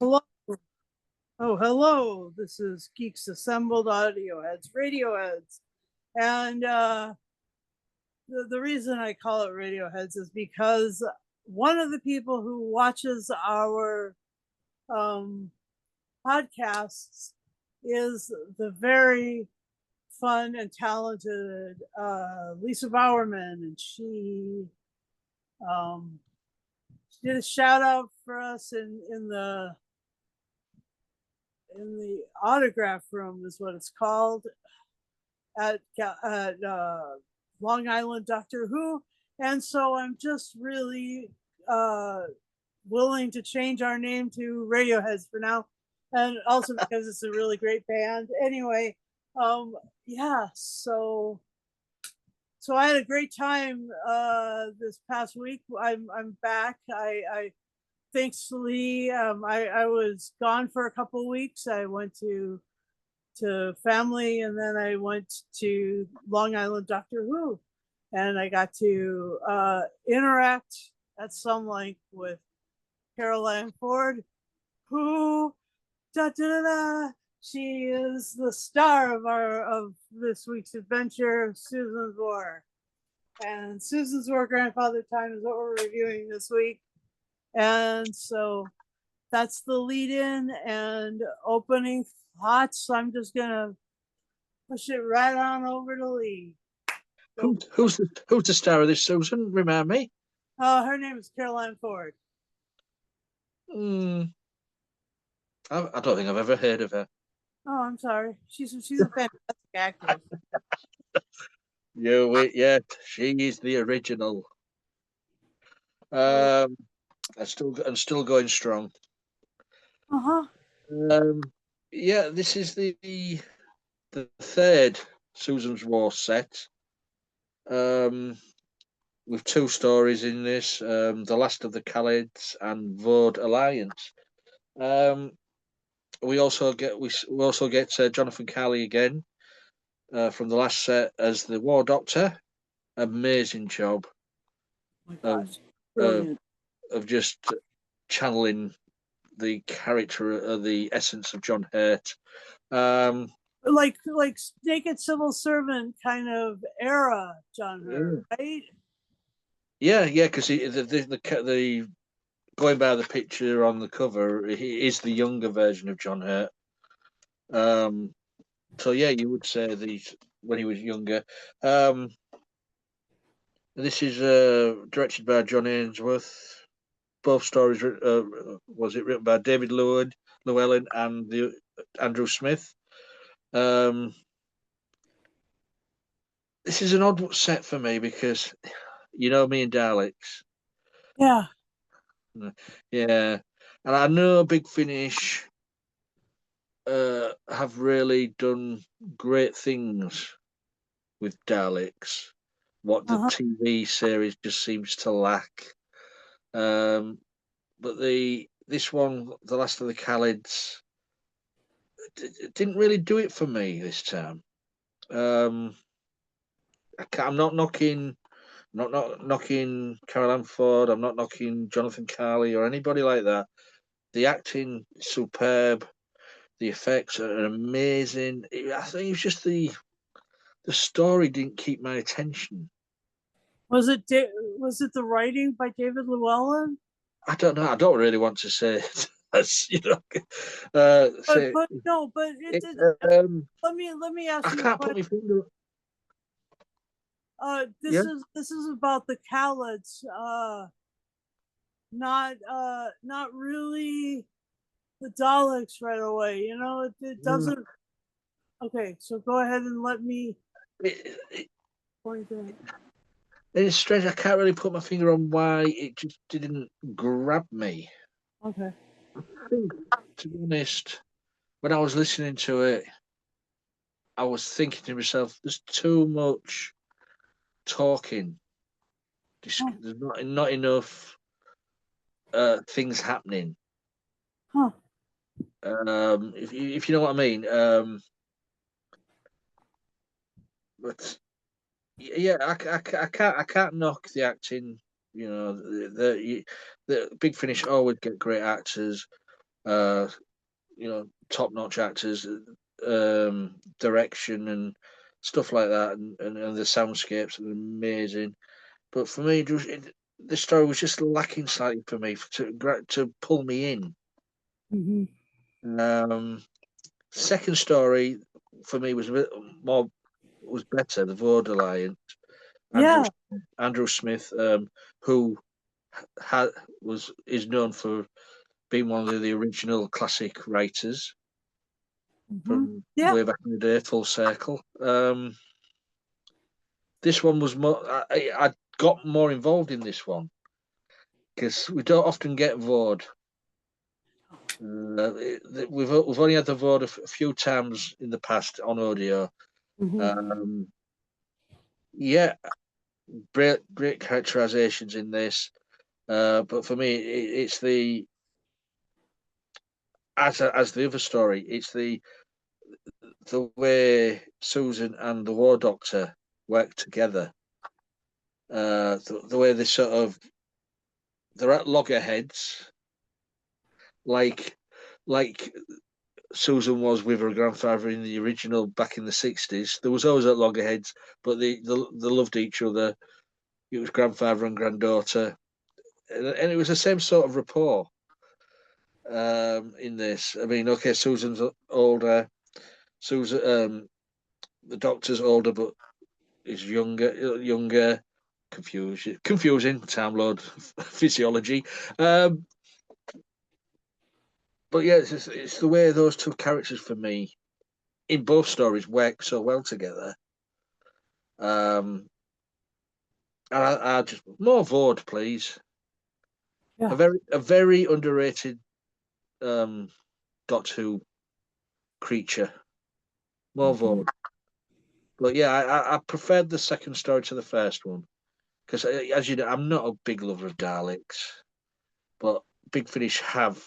Hello. Oh, hello. This is Geeks Assembled Audio Heads, Radio Heads. And the reason I call it Radio Heads is because one of the people who watches our um, podcasts is the very fun and talented Lisa Bowerman. And she did a shout out for us in the autograph room is what it's called at Long Island Doctor Who. And so I'm just really willing to change our name to Radioheads for now. And also because it's a really great band. Anyway, yeah, so I had a great time this past week. I'm back. I thankfully I was gone for a couple of weeks. I went to family, and then I went to Long Island Doctor Who, and I got to interact at some length with Caroline Ford, who she is the star of this week's adventure, Susan's War. And Susan's War Grandfather Time is what we're reviewing this week. And so that's the lead in and opening thoughts. I'm just gonna push it right on over to Lee. Who's the star of this, Susan? Remind me. Her name is Caroline Ford. I don't think I've ever heard of her. Oh, I'm sorry. She's a fantastic actress. Yeah, she is the original. I'm still going strong. Uh-huh. Yeah, this is the third Susan's War set. With two stories in this, The Last of the Kaleds and Voord Alliance. We also get Jonathan Carley again from the last set as the War Doctor. Amazing job. Oh my gosh, brilliant. Of just channeling the character, the essence of John Hurt. Like naked civil servant kind of era, John Hurt, right? Yeah, because the going by the picture on the cover, he is the younger version of John Hurt. So yeah, you would say when he was younger. This is directed by John Ainsworth. Both stories was it written by David Llewellyn and Andrew Smith. This is an odd set for me because you know me and Daleks. Yeah. Yeah, and I know Big Finish have really done great things with Daleks. What the TV series just seems to lack. But this one, The Last of the Kaleds, didn't really do it for me this time. I'm not knocking Caroline Ford. I'm not knocking Jonathan Carley or anybody like that. The acting is superb. The effects are amazing. I think it was just the story didn't keep my attention. Was it the writing by David Llewellyn? I don't know. I don't really want to say it. You know, but no, but it did. Let me ask you. I can't put my finger. This is about the Kaleds. Not really the Daleks right away. You know, it doesn't. Okay, so go ahead and let me. It's strange. I can't really put my finger on why it just didn't grab me. Okay. I think, to be honest, when I was listening to it, I was thinking to myself, "There's too much talking. There's not enough things happening." Huh. If you know what I mean. But yeah, I can't knock the acting. You know, the Big Finish always get great actors. top-notch actors, direction and stuff like that, and the soundscapes are amazing. But for me, the story was just lacking slightly for me to pull me in. Second story for me was a bit better. The Voord Alliance. Andrew Smith, who is known for being one of the original classic writers from way back in the day, Full Circle. This one was more. I got more involved in this one because we don't often get Voord. We've only had the Voord a few times in the past on audio. Yeah, great characterizations in this. But for me, it's the as the other story. It's the way Susan and the War Doctor work together. The way they they're at loggerheads, like Susan was with her grandfather in the original back in the 60s. There was always at loggerheads, but they loved each other. It was grandfather and granddaughter, and it was the same sort of rapport. In this, I mean, okay, Susan's older. Susan, the Doctor's older, but is younger. Confusing. Time Lord physiology. But yeah, it's the way those two characters for me in both stories work so well together. And I just more Voord, please. Yeah. A very underrated Doctor Who creature. More Voord. But yeah, I preferred the second story to the first one because, as you know, I'm not a big lover of Daleks, but Big Finish have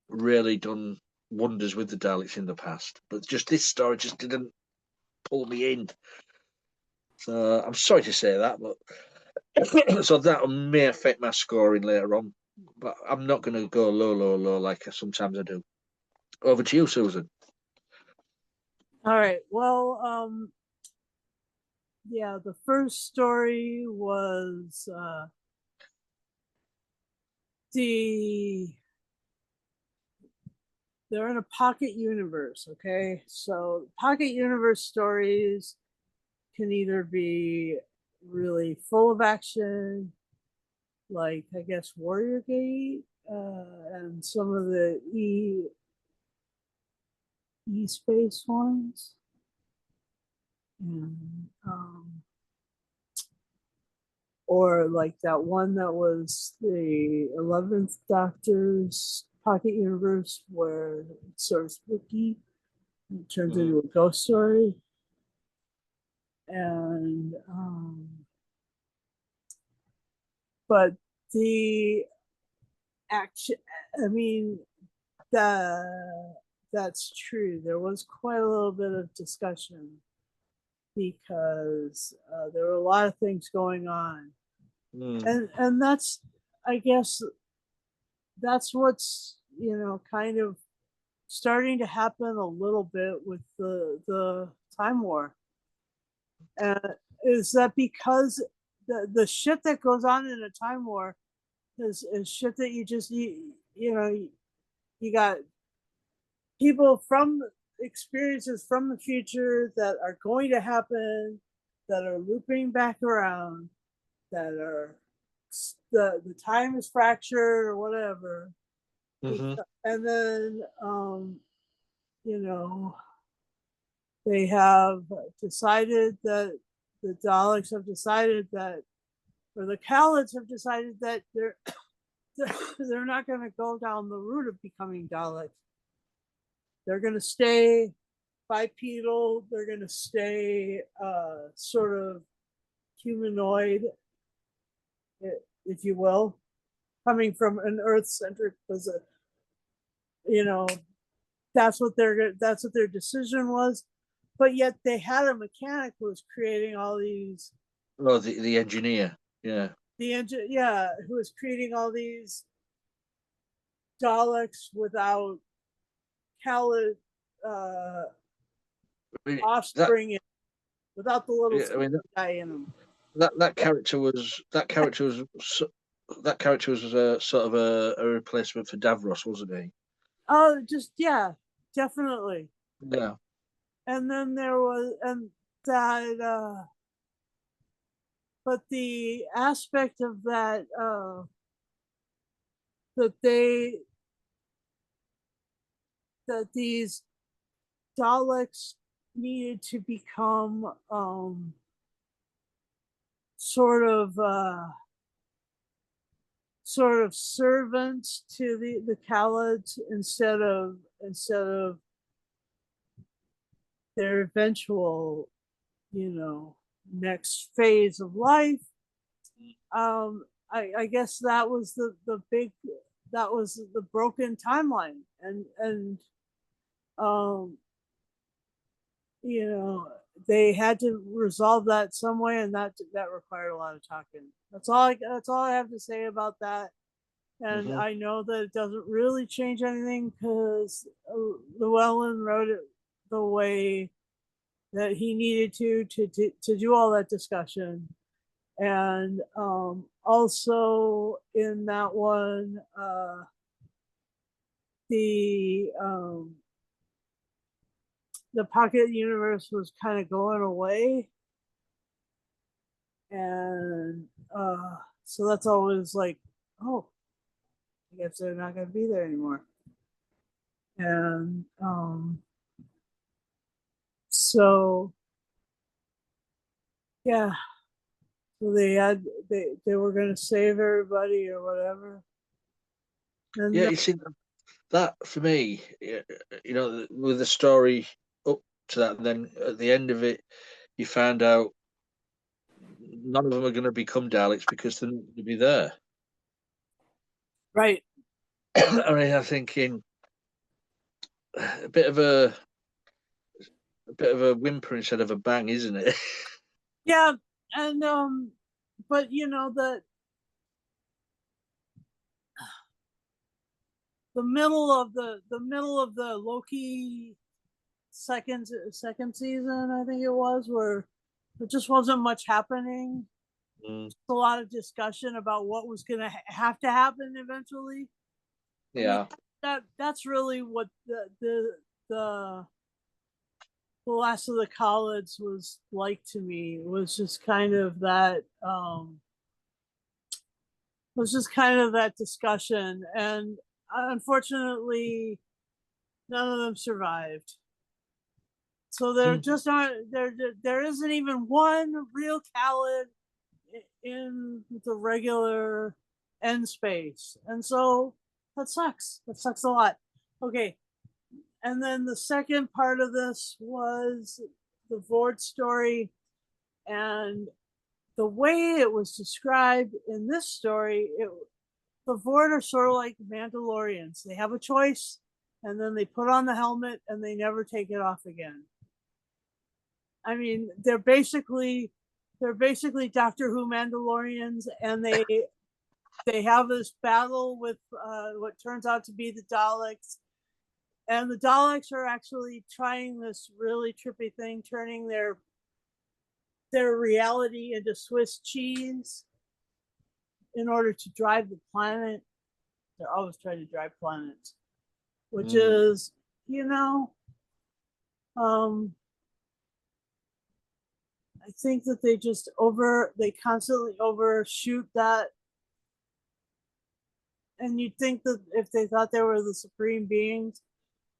really done wonders with the Daleks in the past. But just this story just didn't pull me in. So I'm sorry to say that, but so that may affect my scoring later on. But I'm not going to go low like sometimes I do. Over to you, Susan. All right. Well, yeah, the first story was they're in a pocket universe, okay? So pocket universe stories can either be really full of action, like I guess Warrior Gate, and some of the space ones. And or like that one that was the 11th Doctor's Pocket Universe, where it's sort of spooky, it turns into a ghost story. And but the action, I mean, that's true. There was quite a little bit of discussion because there were a lot of things going on, and that's, I guess, that's what's kind of starting to happen a little bit with the Time War. Is that because the shit that goes on in a Time War is shit that you got people from experiences from the future that are going to happen, that are looping back around, that are the time is fractured or whatever. And then they have decided that the Daleks have decided that, or the Kaleds have decided that they're not going to go down the route of becoming Daleks. They're going to stay bipedal. They're going to stay sort of humanoid, if you will, coming from an Earth-centric position. That's what their decision was. But yet they had a mechanic who was creating all these. Oh, the engineer, yeah. Who was creating all these Daleks without Khaled I mean, that offspring, without the little yeah, I mean guy in him. that character was that character was sort of a replacement for Davros, wasn't he? Oh, just yeah, definitely. Yeah. And then there was that, but the aspect of that that they that these Daleks needed to become sort of servants to the Kaleds instead of their eventual, next phase of life. I guess that was the big, that was the broken timeline, and um, they had to resolve that some way, and that required a lot of talking. That's all I have to say about that. And Mm-hmm. I know that it doesn't really change anything because Llewellyn wrote it the way that he needed to do all that discussion. And also in that one, the um, the pocket universe was kind of going away, and so that's always like, oh, I guess they're not going to be there anymore. And so yeah, so they were going to save everybody or whatever. Yeah, And you see that for me, with the story up to that, and then at the end of it, you find out none of them are going to become Daleks because they're not going to be there. right, I mean, I'm thinking a bit of a whimper instead of a bang, isn't it? yeah, and but the middle of the Loki second season, I think it was, where there just wasn't much happening. Mm, A lot of discussion about what was going to have to happen eventually. I mean, yeah. that's really what the Last of the Kaleds was like to me. It was just kind of that. It was just kind of that discussion, and unfortunately, none of them survived. So there Mm, just aren't there isn't even one real Khaled in the regular end space, and so that sucks. That sucks a lot. Okay, and then the second part of this was the Voord story, and the way it was described in this story, the Voord are sort of like Mandalorians. They have a choice, and then they put on the helmet, and they never take it off again. I mean, they're basically Doctor Who Mandalorians, and they have this battle with what turns out to be the Daleks, and the Daleks are actually trying this really trippy thing, turning their reality into Swiss cheese in order to drive the planet. They're always trying to drive planets, which mm. is, you know, um, I think that they constantly overshoot that. And you'd think that if they thought they were the supreme beings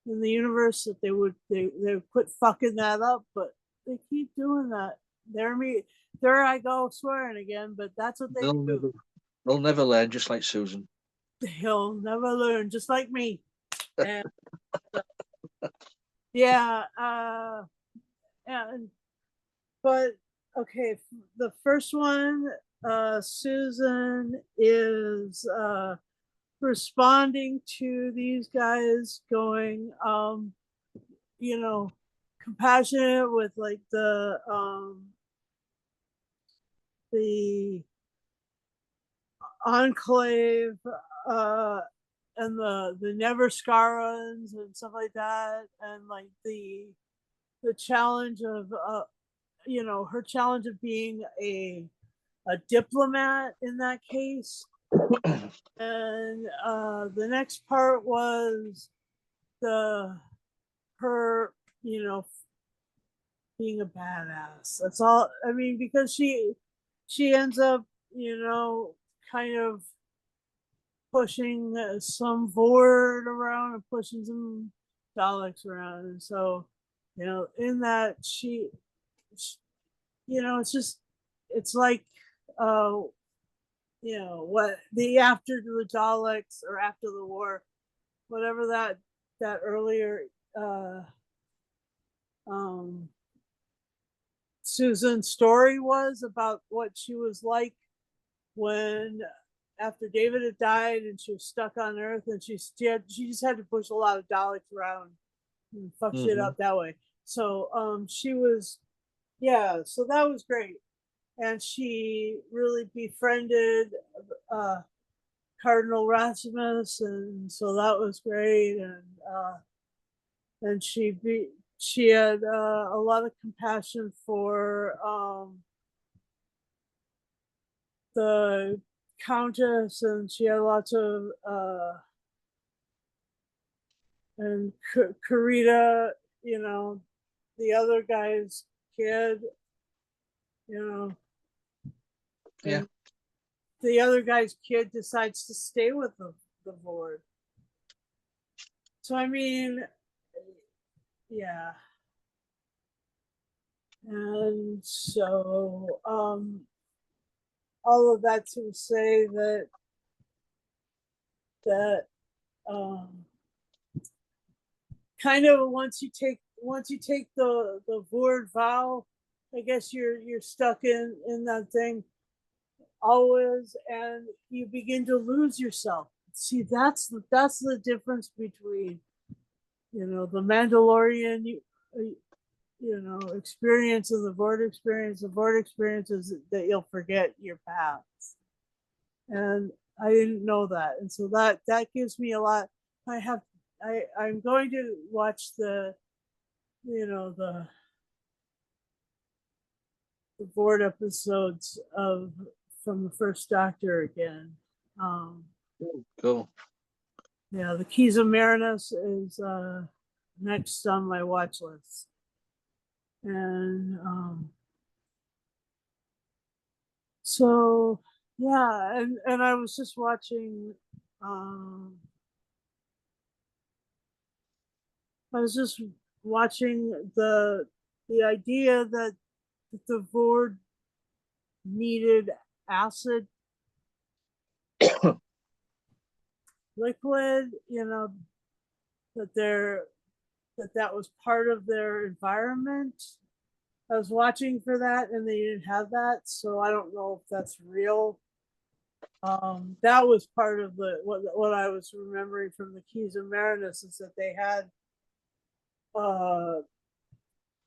in the universe, that they would quit fucking that up, but they keep doing that. There I go swearing again, but that's what they They'll do. never, they'll never learn, just like Susan. They'll never learn, just like me. And yeah, and but okay, the first one, Susan is responding to these guys going, you know, compassionate with like the enclave, uh the Never Scarans and stuff like that, and like the challenge of her challenge of being a diplomat in that case. And the next part was her being a badass. That's all. I mean, because she ends up kind of pushing some Voord around and pushing some Daleks around, and so in that she it's like what the after the Daleks or after the war, whatever that earlier Susan's story was about what she was like when after David had died and she was stuck on Earth, and she just had to push a lot of Daleks around and fuck shit up that way. So she was so that was great. And she really befriended Cardinal Rasmus, and so that was great. And she had a lot of compassion for the Countess, and she had lots of and Karita, the other guy's kid, Yeah. The other guy's kid decides to stay with the Voord. So I mean, yeah. And so all of that to say that kind of once you take the Voord vow, I guess you're stuck in that thing always, and you begin to lose yourself. See, that's the difference between the Mandalorian experience and the Voord experience. The Voord experience is that you'll forget your past, and I didn't know that, and so that gives me a lot. I'm going to watch the Voord episodes from the first Doctor again. Cool. Yeah, the Keys of Marinus is next on my watch list, and so yeah, and I was just watching. I was just watching the idea that the Voord needed acid liquid, that was part of their environment. I was watching for that and they didn't have that, so I don't know if that's real. That was part of what I was remembering from the Keys of Marinus, is that they had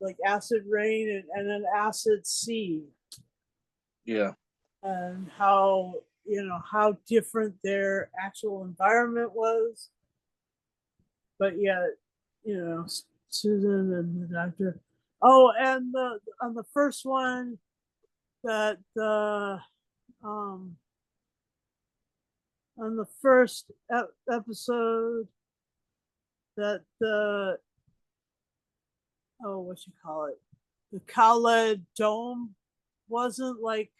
like acid rain and an acid sea. Yeah. And how how different their actual environment was, but yet Susan and the Doctor. Oh, and on the first one, that the on the first episode, that the what you call it, the Kaled dome wasn't like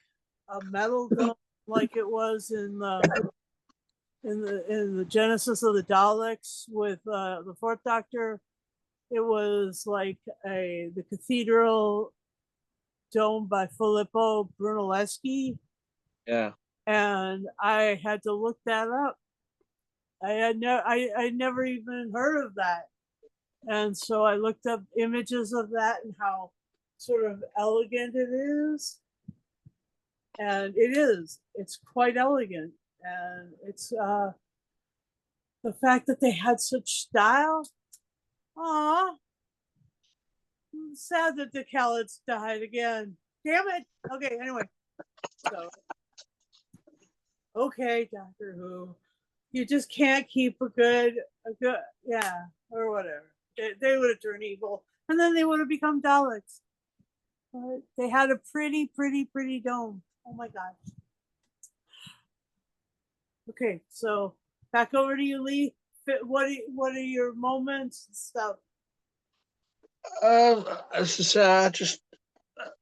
a metal dome like it was in the Genesis of the Daleks with the Fourth Doctor. It was like the cathedral dome by Filippo Brunelleschi. Yeah. And I had to look that up. I never even heard of that. And so I looked up images of that and how sort of elegant it is. And it's quite elegant. And it's the fact that they had such style. Aw, I'm sad that the Kaleds died again. Damn it. Okay, anyway. So, okay, Doctor Who. You just can't keep a good, yeah, or whatever. They would have turned evil, and then they would have become Daleks. But they had a pretty dome. Oh my gosh. Okay, so back over to you, Lee. What are your moments and stuff? As I say,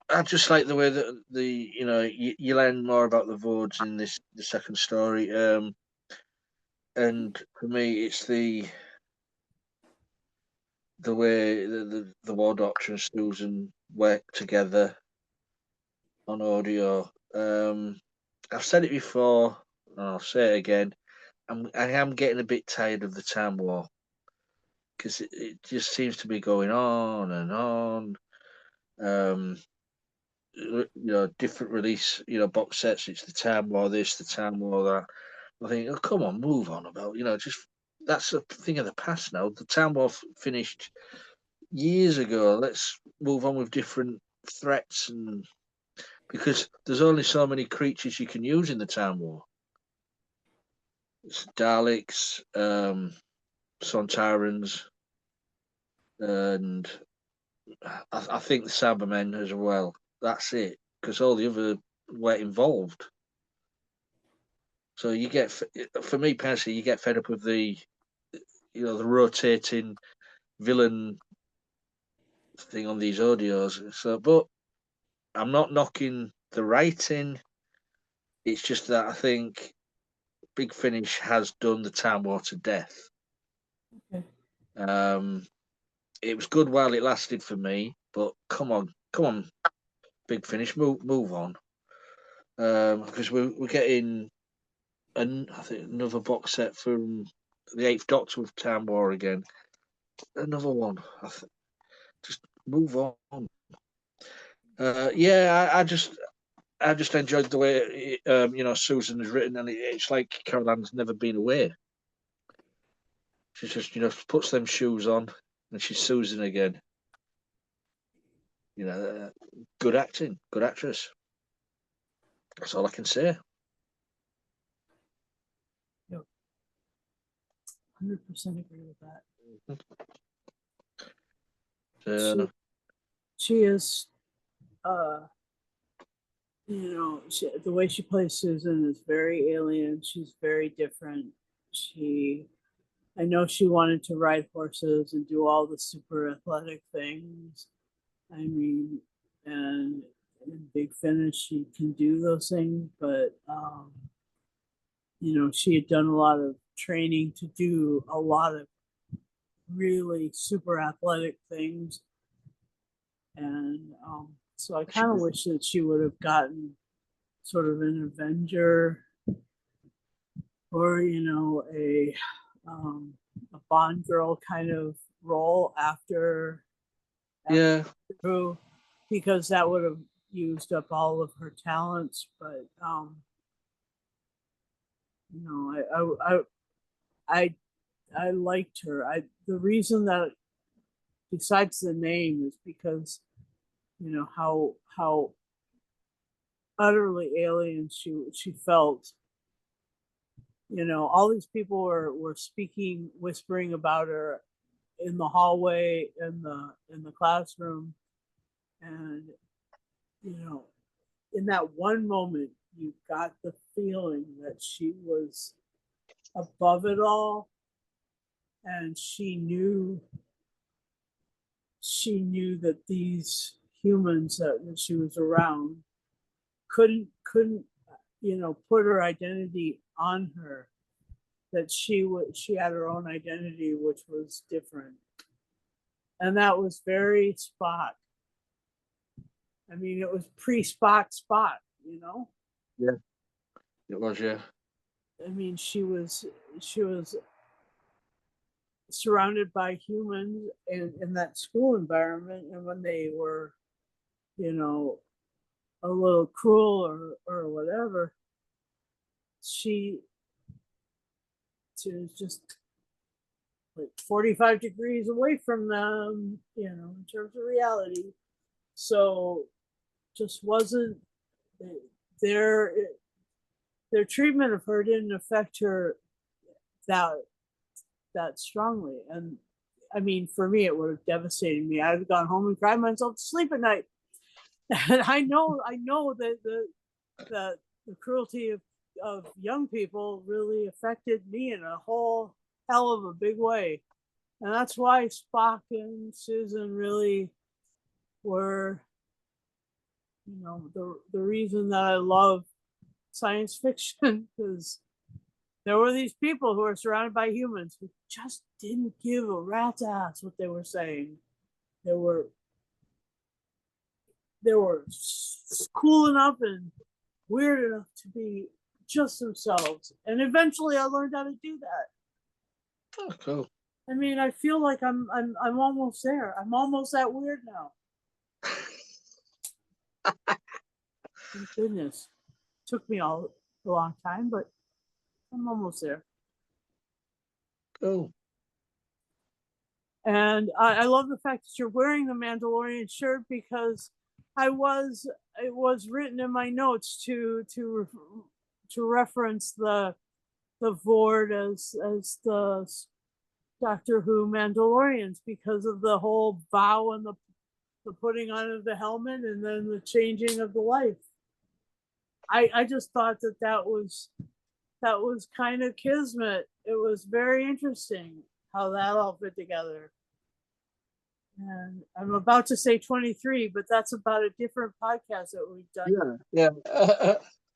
I just like the way that you learn more about the Voords in the second story. And for me, it's the way the War Doctor and Susan work together on audio. I've said it before, and I'll say it again. I am getting a bit tired of the Time War because it just seems to be going on and on. Um, different release, box sets. It's the Time War this, the Time War that. I think, oh, come on, move on about, just that's a thing of the past now. The Time War finished years ago. Let's move on with different threats, and because there's only so many creatures you can use in the Time War. It's Daleks, Sontarans, and I think the Cybermen as well. That's it, because all the other were involved. So you get, for me personally, you get fed up with the rotating villain thing on these audios. So, but I'm not knocking the writing. It's just that I think Big Finish has done the Time War to death. Okay. It was good while it lasted for me, but come on, Big Finish, move on. Because we're getting I think another box set from the Eighth Doctor with Time War again. Another one. Just move on. Yeah, I just enjoyed the way Susan is written, and it's like Carol Ann's never been away. She just puts them shoes on, and she's Susan again. Good acting, good actress. That's all I can say. Yep. 100% agree with that. So, She is, the way she plays Susan is very alien. She's very different. I know she wanted to ride horses and do all the super athletic things. I mean, and in Big Finish, she can do those things, but she had done a lot of training to do a lot of really super athletic things, and so I kind of wish that she would have gotten sort of an Avenger or a Bond girl kind of role after yeah, because that would have used up all of her talents. But I liked her. The reason that besides the name is because how utterly alien she felt. All these people were whispering about her in the hallway, in the classroom, and in that one moment you got the feeling that she was above it all, and she knew that these humans that she was around couldn't put her identity on her, that she had her own identity which was different, and that was very Spock. I mean, it was pre-Spock. Yeah, it was. Yeah. I mean, she was surrounded by humans in that school environment, and when they were, a little cruel or whatever, she was just like 45 degrees away from them, in terms of reality. So just wasn't their treatment of her didn't affect her that strongly. And I mean, for me, it would have devastated me. I'd have gone home and cried myself to sleep at night. And I know that the cruelty of young people really affected me in a whole hell of a big way. And that's why Spock and Susan really were, the reason that I love science fiction, because there were these people who were surrounded by humans who just didn't give a rat's ass what they were saying. They were cool enough and weird enough to be just themselves. And eventually I learned how to do that. Oh, cool. I mean, I feel like I'm almost there. I'm almost that weird now. Thank goodness. It took me a long time, but I'm almost there. Cool. And I love the fact that you're wearing the Mandalorian shirt, because it was written in my notes to reference the Voord as the Doctor Who Mandalorians, because of the whole vow and the putting on of the helmet and then the changing of the life. I just thought that was kind of kismet. It was very interesting how that all fit together. And I'm about to say 23, but that's about a different podcast that we've done. Yeah.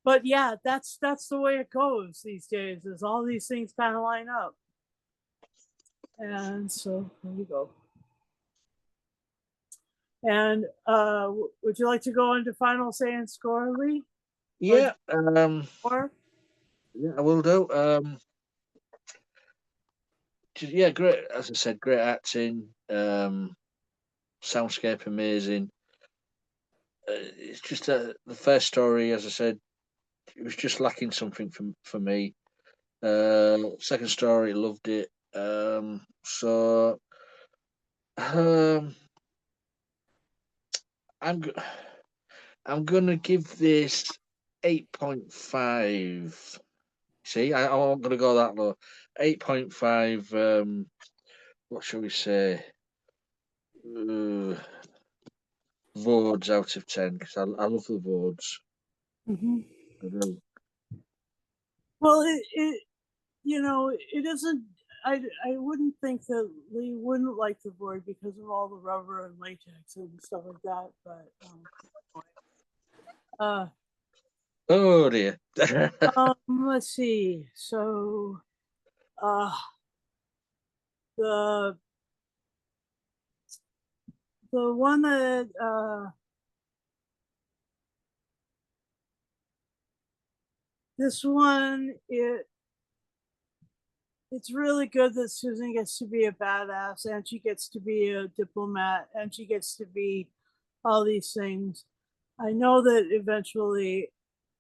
But yeah, that's the way it goes these days, is all these things kind of line up. And so there you go. And would you like to go into final say and score, Lee? Yeah. Or Yeah, I will do. Yeah, great. As I said, great acting. Soundscape amazing. It's just the first story, as I said, it was just lacking something for me. Second story, loved it. So I'm I'm gonna give this 8.5. See, I'm gonna go that low. 8.5. What shall we say? Voords out of 10, because I love the Voords. mm-hmm. I do. Well, it it isn't. I wouldn't think that Lee wouldn't like the Voord because of all the rubber and latex and stuff like that. But Oh dear. let's see. So the one that this one, it's really good that Susan gets to be a badass, and she gets to be a diplomat, and she gets to be all these things. I know that eventually,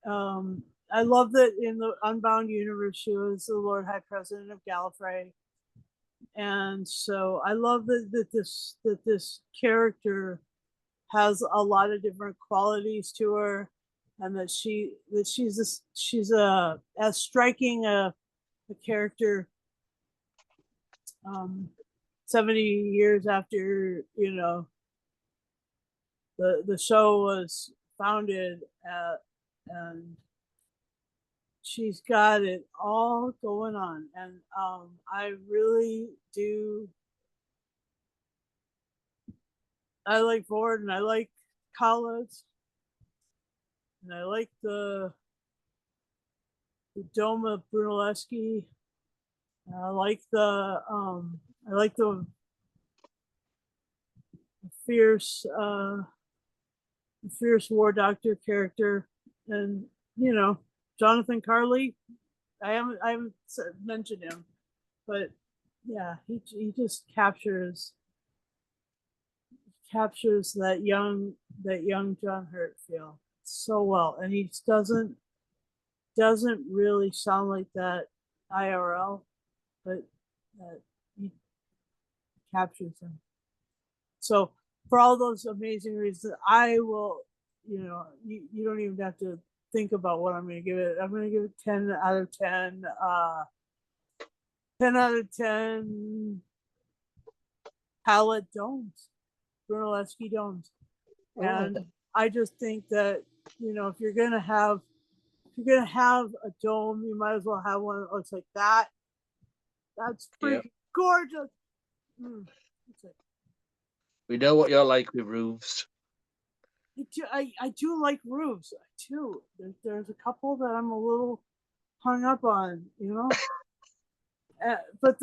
I love that in the Unbound universe, she was the Lord High President of Gallifrey. And so I love that this character has a lot of different qualities to her, and that she's as striking a character 70 years after the show was founded, and she's got it all going on. And I really do. I like Voord, and I like Kaleds, and I like the Doma Brunelleschi. I like the fierce war doctor character, and Jonathan Carley. I haven't mentioned him, but yeah, he just captures that young John Hurt feel so well, and he doesn't really sound like that IRL, but he captures him. So for all those amazing reasons, I will, you don't even have to think about what I'm going to give it. I'm going to give it 10 out of 10 10 out of 10 palette domes, Brunelleschi domes. And I just think that, you know, if you're gonna have a dome, you might as well have one that looks like that. That's freaking gorgeous. We know what you're like with roofs. I do like roofs too. There's a couple that I'm a little hung up on, you know. But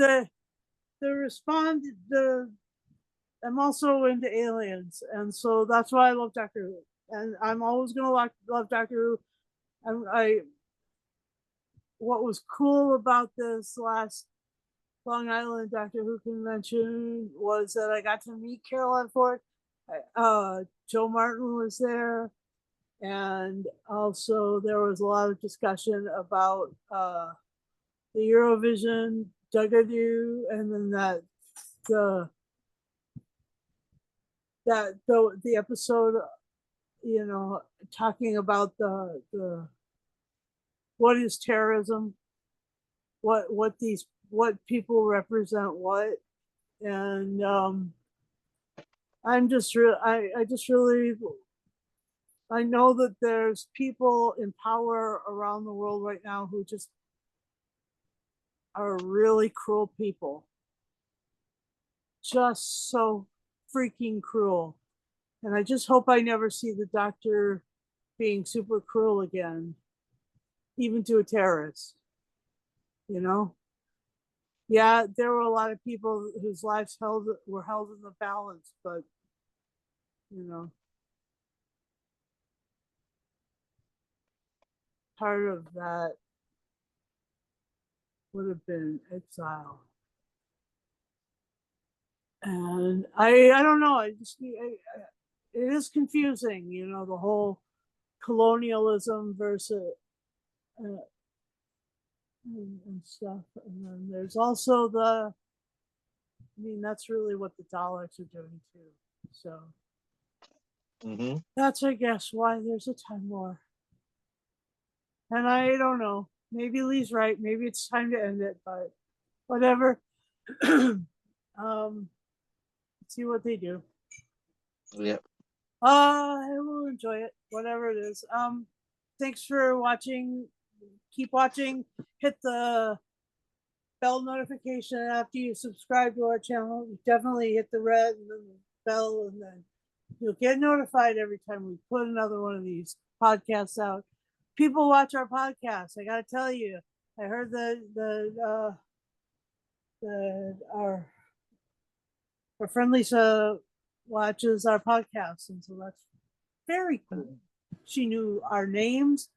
I'm also into aliens, and so that's why I love Doctor Who, and I'm always gonna love Doctor Who. What was cool about this last Long Island Doctor Who convention was that I got to meet Caroline Ford. Joe Martin was there, and also there was a lot of discussion about the Eurovision Dugadoo, and then the episode, you know, talking about the what is terrorism, what people represent what, and I'm just really I know that there's people in power around the world right now who just are really cruel people, just so freaking cruel. And I just hope I never see the Doctor being super cruel again, even to a terrorist, you know. Yeah, there were a lot of people whose lives were held in the balance, but you know, part of that would have been exile. And I don't know, it is confusing, you know, the whole colonialism versus and stuff. And then there's also that's really what the Daleks are doing too. So that's, I guess, why there's a time war. And I don't know. Maybe Lee's right. Maybe it's time to end it, but whatever. See what they do. Yeah. I will enjoy it, whatever it is. Thanks for watching. Keep watching. Hit the bell notification after you subscribe to our channel. Definitely hit the red and then the bell, and then you'll get notified every time we put another one of these podcasts out. People watch our podcast. I gotta tell you, I heard our friend Lisa watches our podcast, and so that's very cool. She knew our names,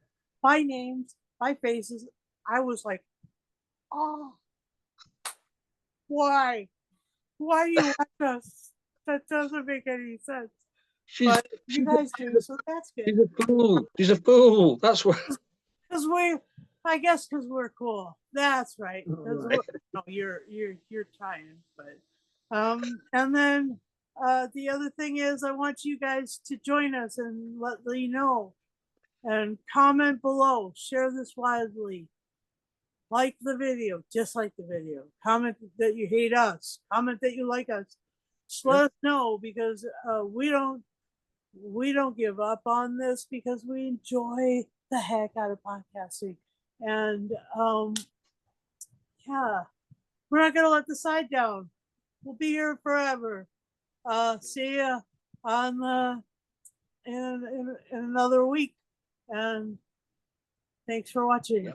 by faces. I was like, oh, why do you watch us? That doesn't make any sense. But you guys do, so that's good. She's a fool. She's a fool. That's what. Because I guess because we're cool. That's right. Right. No, you're trying, but and then the other thing is, I want you guys to join us and let Lee know, and comment below. Share this widely. Like the video, dislike the video. Comment that you hate us. Comment that you like us. Just let us know, because we don't give up on this, because we enjoy the heck out of podcasting. And yeah, we're not gonna let the side down. We'll be here forever. See ya on in another week, and thanks for watching.